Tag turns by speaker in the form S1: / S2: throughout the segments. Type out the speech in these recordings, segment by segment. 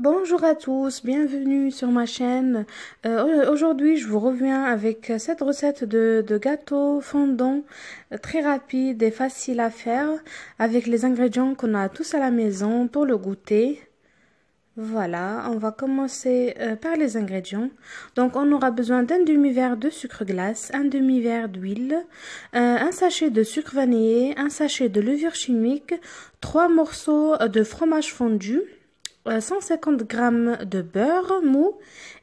S1: Bonjour à tous, bienvenue sur ma chaîne. Aujourd'hui, je vous reviens avec cette recette de gâteau fondant très rapide et facile à faire avec les ingrédients qu'on a tous à la maison pour le goûter. Voilà, on va commencer par les ingrédients. Donc, on aura besoin d'un demi-verre de sucre glace, un demi-verre d'huile, un sachet de sucre vanillé, un sachet de levure chimique, 3 morceaux de fromage fondu, 150 g de beurre mou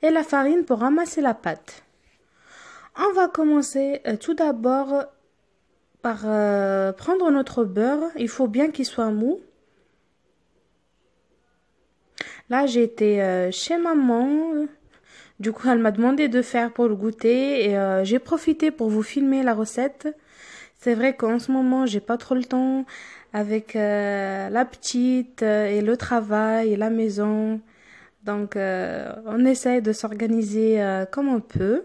S1: et la farine pour ramasser la pâte. On va commencer tout d'abord par prendre notre beurre. Il faut bien qu'il soit mou. Là, j'ai été chez maman. Du coup, elle m'a demandé de faire pour le goûter et j'ai profité pour vous filmer la recette. C'est vrai qu'en ce moment, j'ai pas trop le temps avec la petite et le travail et la maison. Donc, on essaye de s'organiser comme on peut.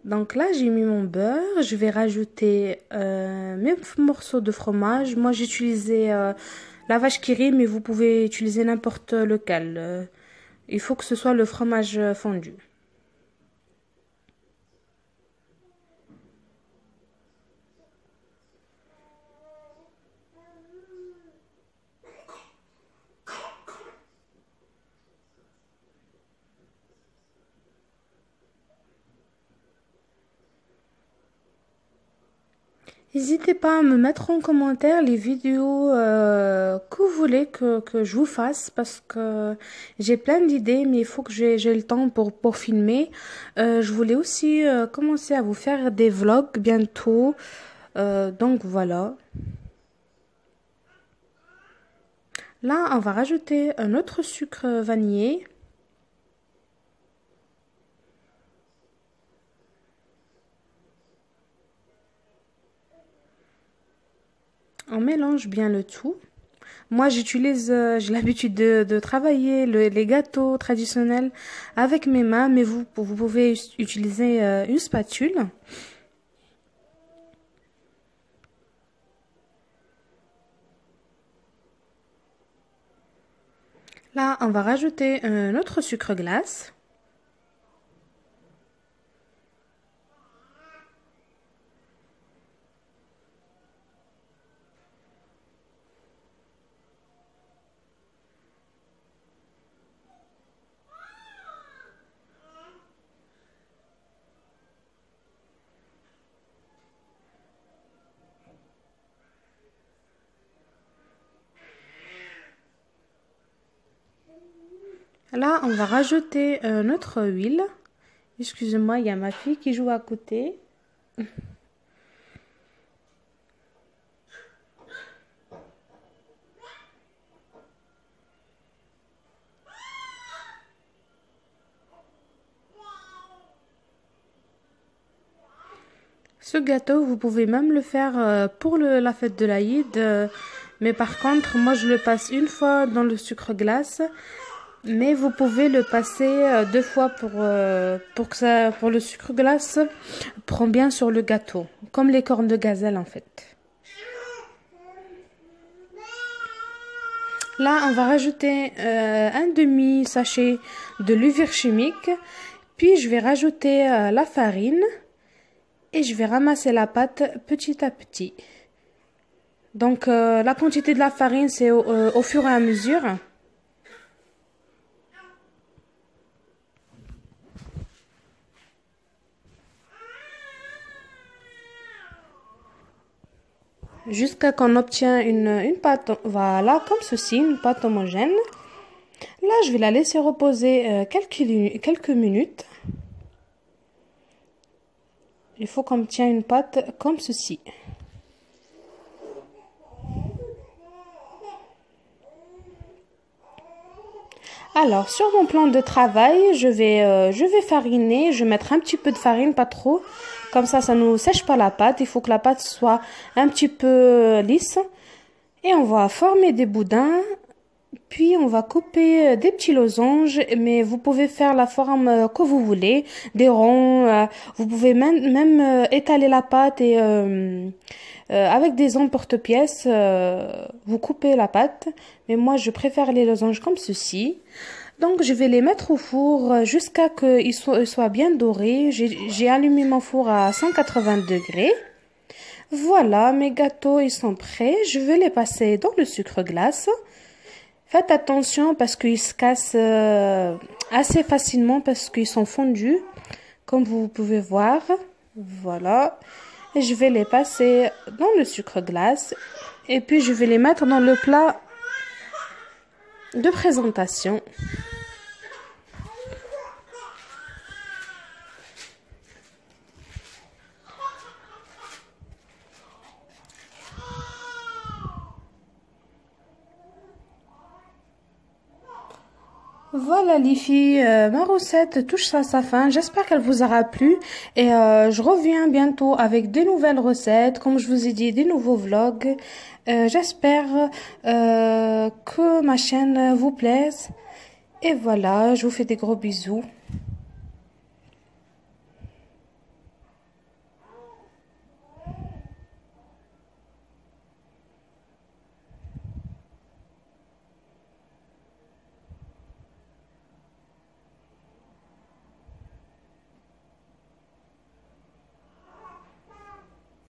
S1: Donc là, j'ai mis mon beurre. Je vais rajouter mes morceaux de fromage. Moi, j'ai utilisé la vache qui rit, mais vous pouvez utiliser n'importe lequel. Il faut que ce soit le fromage fondu. N'hésitez pas à me mettre en commentaire les vidéos que vous voulez que je vous fasse parce que j'ai plein d'idées mais il faut que j'ai le temps pour filmer. Je voulais aussi commencer à vous faire des vlogs bientôt. Donc voilà. Là, on va rajouter un autre sucre vanillé. On mélange bien le tout. Moi, j'ai l'habitude de travailler les gâteaux traditionnels avec mes mains, mais vous pouvez utiliser une spatule. Là, on va rajouter un autre sucre glace. Là, on va rajouter notre huile. Excusez-moi, il y a ma fille qui joue à côté. Ce gâteau, vous pouvez même le faire pour la fête de l'Aïd. Mais par contre, moi, je le passe une fois dans le sucre glace. Mais vous pouvez le passer 2 fois pour le sucre glace prend bien sur le gâteau. Comme les cornes de gazelle, en fait. Là, on va rajouter un demi-sachet de levure chimique. Puis, je vais rajouter la farine. Et je vais ramasser la pâte petit à petit. Donc, la quantité de la farine, c'est au fur et à mesure. Jusqu'à qu'on obtient une pâte, voilà, comme ceci, une pâte homogène. Là, je vais la laisser reposer quelques minutes. Il faut qu'on obtienne une pâte comme ceci. Alors, sur mon plan de travail, je vais fariner. Je vais mettre un petit peu de farine, pas trop. Comme ça ne nous sèche pas la pâte. Il faut que la pâte soit un petit peu lisse. Et on va former des boudins Puis on va couper des petits losanges, mais vous pouvez faire la forme que vous voulez, des ronds. Vous pouvez même étaler la pâte et avec des emporte-pièces, vous coupez la pâte. Mais moi, je préfère les losanges comme ceci. Donc, je vais les mettre au four jusqu'à ce qu'ils soient bien dorés. J'ai allumé mon four à 180 degrés. Voilà, mes gâteaux, ils sont prêts. Je vais les passer dans le sucre glace. Faites attention parce qu'ils se cassent assez facilement parce qu'ils sont fondus, comme vous pouvez voir. Voilà. Et je vais les passer dans le sucre glace. Et puis, je vais les mettre dans le plat de présentation. Voilà les filles, ma recette touche à sa fin. J'espère qu'elle vous aura plu et je reviens bientôt avec des nouvelles recettes, comme je vous ai dit, des nouveaux vlogs. J'espère que ma chaîne vous plaise. Et voilà, je vous fais des gros bisous.